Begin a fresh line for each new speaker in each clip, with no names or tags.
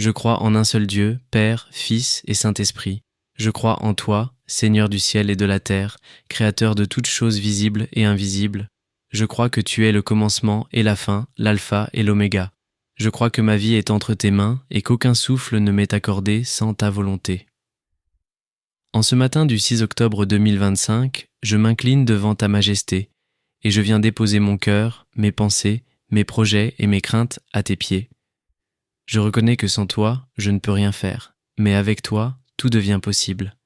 Je crois en un seul Dieu, Père, Fils et Saint-Esprit. Je crois en toi, Seigneur du ciel et de la terre, Créateur de toutes choses visibles et invisibles. Je crois que tu es le commencement et la fin, l'alpha et l'oméga. Je crois que ma vie est entre tes mains et qu'aucun souffle ne m'est accordé sans ta volonté. En ce matin du 6 octobre 2025, je m'incline devant ta majesté et je viens déposer mon cœur, mes pensées, mes projets et mes craintes à tes pieds. Je reconnais que sans toi, je ne peux rien faire, mais avec toi, tout devient possible.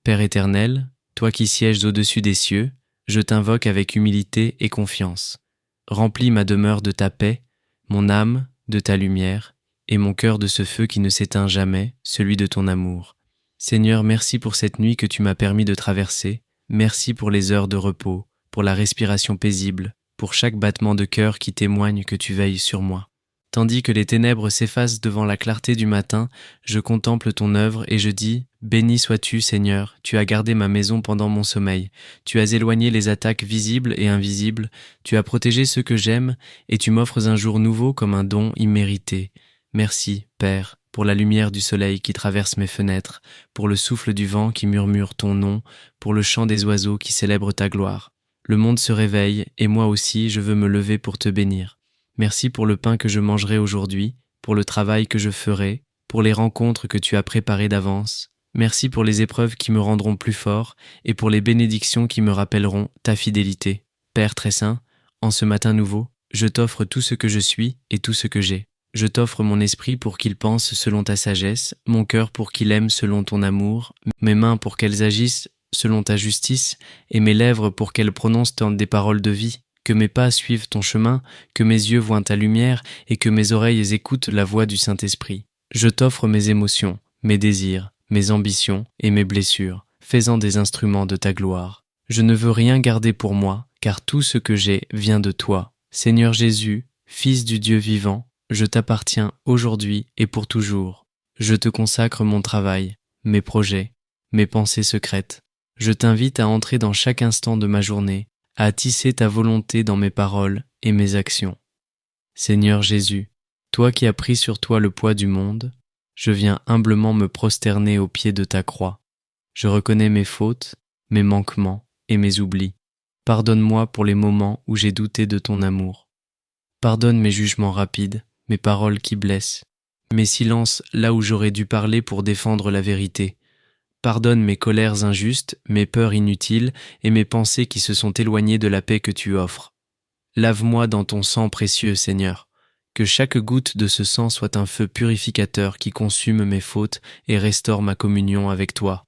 Père éternel, toi qui sièges au-dessus des cieux, je t'invoque avec humilité et confiance. Remplis ma demeure de ta paix, mon âme de ta lumière, et mon cœur de ce feu qui ne s'éteint jamais, celui de ton amour. Seigneur, merci pour cette nuit que tu m'as permis de traverser, merci pour les heures de repos, pour la respiration paisible, pour chaque battement de cœur qui témoigne que tu veilles sur moi. Tandis que les ténèbres s'effacent devant la clarté du matin, je contemple ton œuvre et je dis « Béni sois-tu, Seigneur, tu as gardé ma maison pendant mon sommeil, tu as éloigné les attaques visibles et invisibles, tu as protégé ceux que j'aime et tu m'offres un jour nouveau comme un don immérité. Merci, Père, pour la lumière du soleil qui traverse mes fenêtres, pour le souffle du vent qui murmure ton nom, pour le chant des oiseaux qui célèbrent ta gloire. Le monde se réveille et moi aussi je veux me lever pour te bénir. Merci pour le pain que je mangerai aujourd'hui, pour le travail que je ferai, pour les rencontres que tu as préparées d'avance. Merci pour les épreuves qui me rendront plus fort et pour les bénédictions qui me rappelleront ta fidélité. Père très saint, en ce matin nouveau, je t'offre tout ce que je suis et tout ce que j'ai. Je t'offre mon esprit pour qu'il pense selon ta sagesse, mon cœur pour qu'il aime selon ton amour, mes mains pour qu'elles agissent selon ta justice et mes lèvres pour qu'elles prononcent des paroles de vie. Que mes pas suivent ton chemin, que mes yeux voient ta lumière et que mes oreilles écoutent la voix du Saint-Esprit. Je t'offre mes émotions, mes désirs, mes ambitions et mes blessures, fais-en des instruments de ta gloire. Je ne veux rien garder pour moi, car tout ce que j'ai vient de toi. Seigneur Jésus, Fils du Dieu vivant, je t'appartiens aujourd'hui et pour toujours. Je te consacre mon travail, mes projets, mes pensées secrètes. Je t'invite à entrer dans chaque instant de ma journée, à tisser ta volonté dans mes paroles et mes actions. Seigneur Jésus, toi qui as pris sur toi le poids du monde, je viens humblement me prosterner aux pieds de ta croix. Je reconnais mes fautes, mes manquements et mes oublis. Pardonne-moi pour les moments où j'ai douté de ton amour. Pardonne mes jugements rapides, mes paroles qui blessent, mes silences là où j'aurais dû parler pour défendre la vérité. Pardonne mes colères injustes, mes peurs inutiles et mes pensées qui se sont éloignées de la paix que tu offres. Lave-moi dans ton sang précieux, Seigneur. Que chaque goutte de ce sang soit un feu purificateur qui consume mes fautes et restaure ma communion avec toi.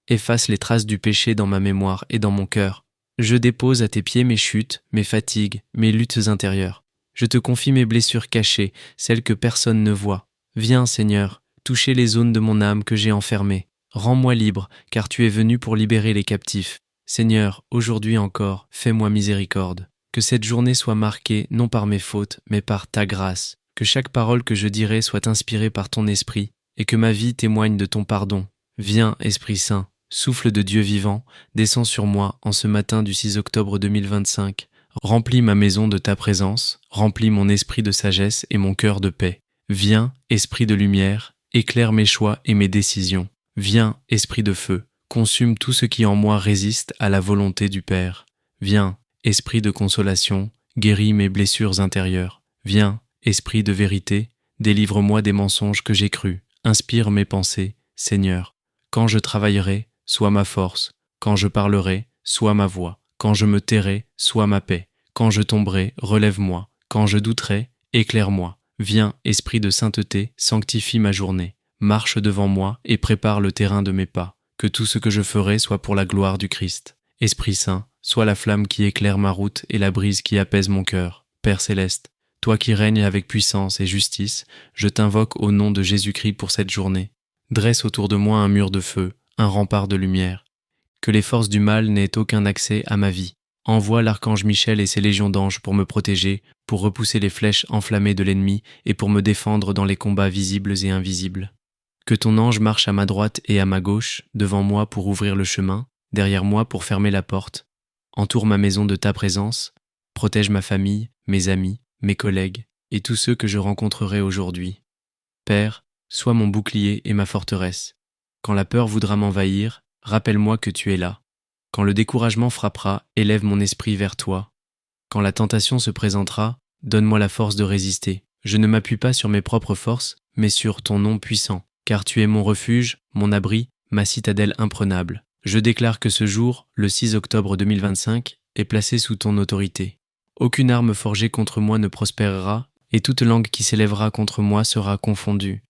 Efface les traces du péché dans ma mémoire et dans mon cœur. Je dépose à tes pieds mes chutes, mes fatigues, mes luttes intérieures. Je te confie mes blessures cachées, celles que personne ne voit. Viens, Seigneur, toucher les zones de mon âme que j'ai enfermées. Rends-moi libre, car tu es venu pour libérer les captifs. Seigneur, aujourd'hui encore, fais-moi miséricorde. Que cette journée soit marquée non par mes fautes, mais par ta grâce. Que chaque parole que je dirai soit inspirée par ton esprit, et que ma vie témoigne de ton pardon. Viens, Esprit Saint, souffle de Dieu vivant, descends sur moi en ce matin du 6 octobre 2025. Remplis ma maison de ta présence, remplis mon esprit de sagesse et mon cœur de paix. Viens, Esprit de lumière, éclaire mes choix et mes décisions. Viens, Esprit de feu, consume tout ce qui en moi résiste à la volonté du Père. Viens, Esprit de consolation, guéris mes blessures intérieures. Viens, Esprit de vérité, délivre-moi des mensonges que j'ai crus. Inspire mes pensées, Seigneur. Quand je travaillerai, sois ma force. Quand je parlerai, sois ma voix. Quand je me tairai, sois ma paix. Quand je tomberai, relève-moi. Quand je douterai, éclaire-moi. Viens, Esprit de sainteté, sanctifie ma journée. Marche devant moi et prépare le terrain de mes pas. Que tout ce que je ferai soit pour la gloire du Christ. Esprit Saint, sois la flamme qui éclaire ma route et la brise qui apaise mon cœur. Père céleste, toi qui règnes avec puissance et justice, je t'invoque au nom de Jésus-Christ pour cette journée. Dresse autour de moi un mur de feu, un rempart de lumière. Que les forces du mal n'aient aucun accès à ma vie. Envoie l'archange Michel et ses légions d'anges pour me protéger, pour repousser les flèches enflammées de l'ennemi et pour me défendre dans les combats visibles et invisibles. Que ton ange marche à ma droite et à ma gauche, devant moi pour ouvrir le chemin, derrière moi pour fermer la porte. Entoure ma maison de ta présence, protège ma famille, mes amis, mes collègues et tous ceux que je rencontrerai aujourd'hui. Père, sois mon bouclier et ma forteresse. Quand la peur voudra m'envahir, rappelle-moi que tu es là. Quand le découragement frappera, élève mon esprit vers toi. Quand la tentation se présentera, donne-moi la force de résister. Je ne m'appuie pas sur mes propres forces, mais sur ton nom puissant, car tu es mon refuge, mon abri, ma citadelle imprenable. Je déclare que ce jour, le 6 octobre 2025, est placé sous ton autorité. Aucune arme forgée contre moi ne prospérera, et toute langue qui s'élèvera contre moi sera confondue.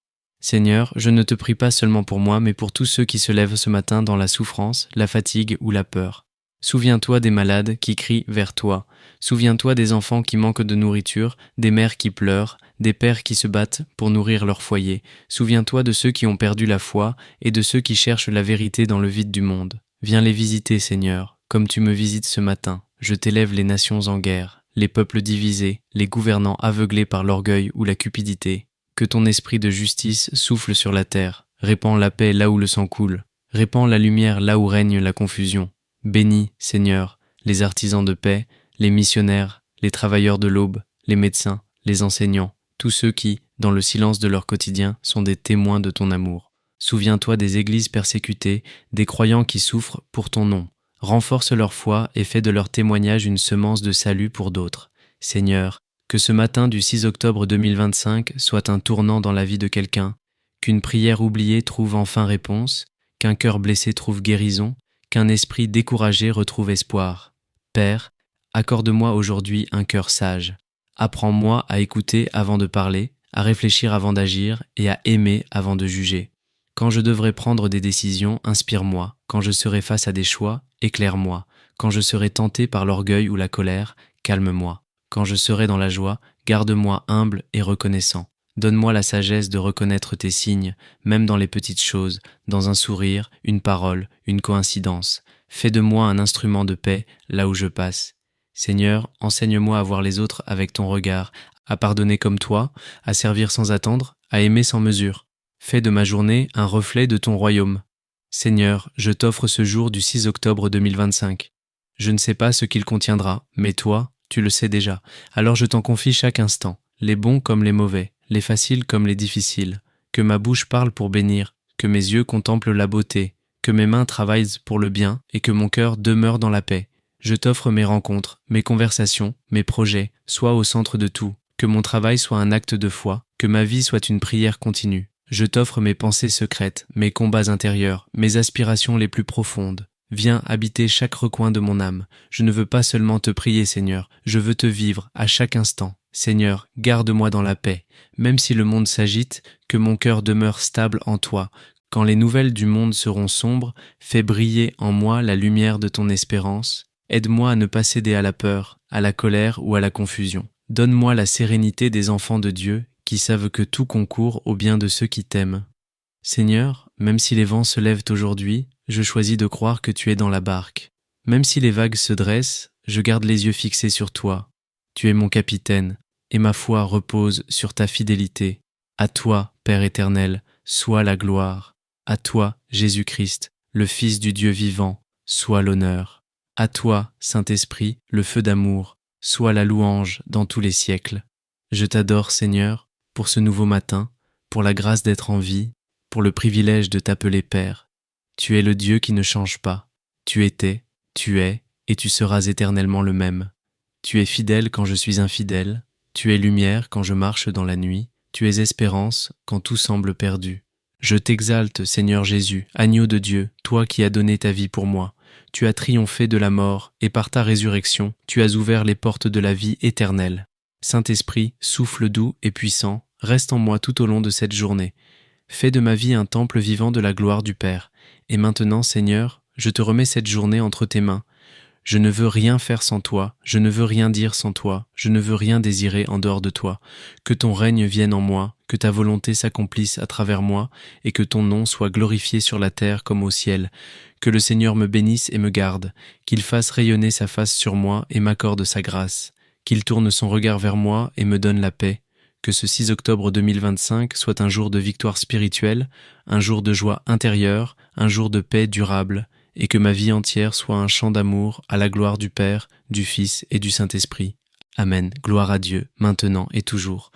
Seigneur, je ne te prie pas seulement pour moi, mais pour tous ceux qui se lèvent ce matin dans la souffrance, la fatigue ou la peur. Souviens-toi des malades qui crient vers toi. Souviens-toi des enfants qui manquent de nourriture, des mères qui pleurent, des pères qui se battent pour nourrir leur foyer. Souviens-toi de ceux qui ont perdu la foi et de ceux qui cherchent la vérité dans le vide du monde. Viens les visiter, Seigneur, comme tu me visites ce matin. Je t'élève les nations en guerre, les peuples divisés, les gouvernants aveuglés par l'orgueil ou la cupidité. Que ton esprit de justice souffle sur la terre, répand la paix là où le sang coule, répand la lumière là où règne la confusion. Bénis, Seigneur, les artisans de paix, les missionnaires, les travailleurs de l'aube, les médecins, les enseignants, tous ceux qui, dans le silence de leur quotidien, sont des témoins de ton amour. Souviens-toi des églises persécutées, des croyants qui souffrent pour ton nom. Renforce leur foi et fais de leur témoignage une semence de salut pour d'autres. Seigneur, que ce matin du 6 octobre 2025 soit un tournant dans la vie de quelqu'un, qu'une prière oubliée trouve enfin réponse, qu'un cœur blessé trouve guérison, qu'un esprit découragé retrouve espoir. Père, accorde-moi aujourd'hui un cœur sage. Apprends-moi à écouter avant de parler, à réfléchir avant d'agir et à aimer avant de juger. Quand je devrai prendre des décisions, inspire-moi. Quand je serai face à des choix, éclaire-moi. Quand je serai tenté par l'orgueil ou la colère, calme-moi. Quand je serai dans la joie, garde-moi humble et reconnaissant. Donne-moi la sagesse de reconnaître tes signes, même dans les petites choses, dans un sourire, une parole, une coïncidence. Fais de moi un instrument de paix là où je passe. Seigneur, enseigne-moi à voir les autres avec ton regard, à pardonner comme toi, à servir sans attendre, à aimer sans mesure. Fais de ma journée un reflet de ton royaume. Seigneur, je t'offre ce jour du 6 octobre 2025. Je ne sais pas ce qu'il contiendra, mais toi, tu le sais déjà. Alors je t'en confie chaque instant, les bons comme les mauvais, les faciles comme les difficiles. Que ma bouche parle pour bénir, que mes yeux contemplent la beauté, que mes mains travaillent pour le bien et que mon cœur demeure dans la paix. Je t'offre mes rencontres, mes conversations, mes projets, sois au centre de tout. Que mon travail soit un acte de foi, que ma vie soit une prière continue. Je t'offre mes pensées secrètes, mes combats intérieurs, mes aspirations les plus profondes. Viens habiter chaque recoin de mon âme. Je ne veux pas seulement te prier, Seigneur, je veux te vivre à chaque instant. Seigneur, garde-moi dans la paix. Même si le monde s'agite, que mon cœur demeure stable en toi. Quand les nouvelles du monde seront sombres, fais briller en moi la lumière de ton espérance. Aide-moi à ne pas céder à la peur, à la colère ou à la confusion. Donne-moi la sérénité des enfants de Dieu qui savent que tout concourt au bien de ceux qui t'aiment. Seigneur, même si les vents se lèvent aujourd'hui, je choisis de croire que tu es dans la barque. Même si les vagues se dressent, je garde les yeux fixés sur toi. Tu es mon capitaine, et ma foi repose sur ta fidélité. À toi, Père éternel, soit la gloire. À toi, Jésus-Christ, le Fils du Dieu vivant, soit l'honneur. À toi, Saint-Esprit, le feu d'amour, soit la louange dans tous les siècles. Je t'adore, Seigneur, pour ce nouveau matin, pour la grâce d'être en vie, pour le privilège de t'appeler Père. Tu es le Dieu qui ne change pas. Tu étais, tu es, et tu seras éternellement le même. Tu es fidèle quand je suis infidèle. Tu es lumière quand je marche dans la nuit. Tu es espérance quand tout semble perdu. Je t'exalte, Seigneur Jésus, agneau de Dieu, toi qui as donné ta vie pour moi. Tu as triomphé de la mort, et par ta résurrection, tu as ouvert les portes de la vie éternelle. Saint-Esprit, souffle doux et puissant, reste en moi tout au long de cette journée. Fais de ma vie un temple vivant de la gloire du Père. Et maintenant, Seigneur, je te remets cette journée entre tes mains. Je ne veux rien faire sans toi, je ne veux rien dire sans toi, je ne veux rien désirer en dehors de toi. Que ton règne vienne en moi, que ta volonté s'accomplisse à travers moi, et que ton nom soit glorifié sur la terre comme au ciel. Que le Seigneur me bénisse et me garde, qu'il fasse rayonner sa face sur moi et m'accorde sa grâce, qu'il tourne son regard vers moi et me donne la paix. Que ce 6 octobre 2025 soit un jour de victoire spirituelle, un jour de joie intérieure, un jour de paix durable, et que ma vie entière soit un chant d'amour à la gloire du Père, du Fils et du Saint-Esprit. Amen. Gloire à Dieu, maintenant et toujours.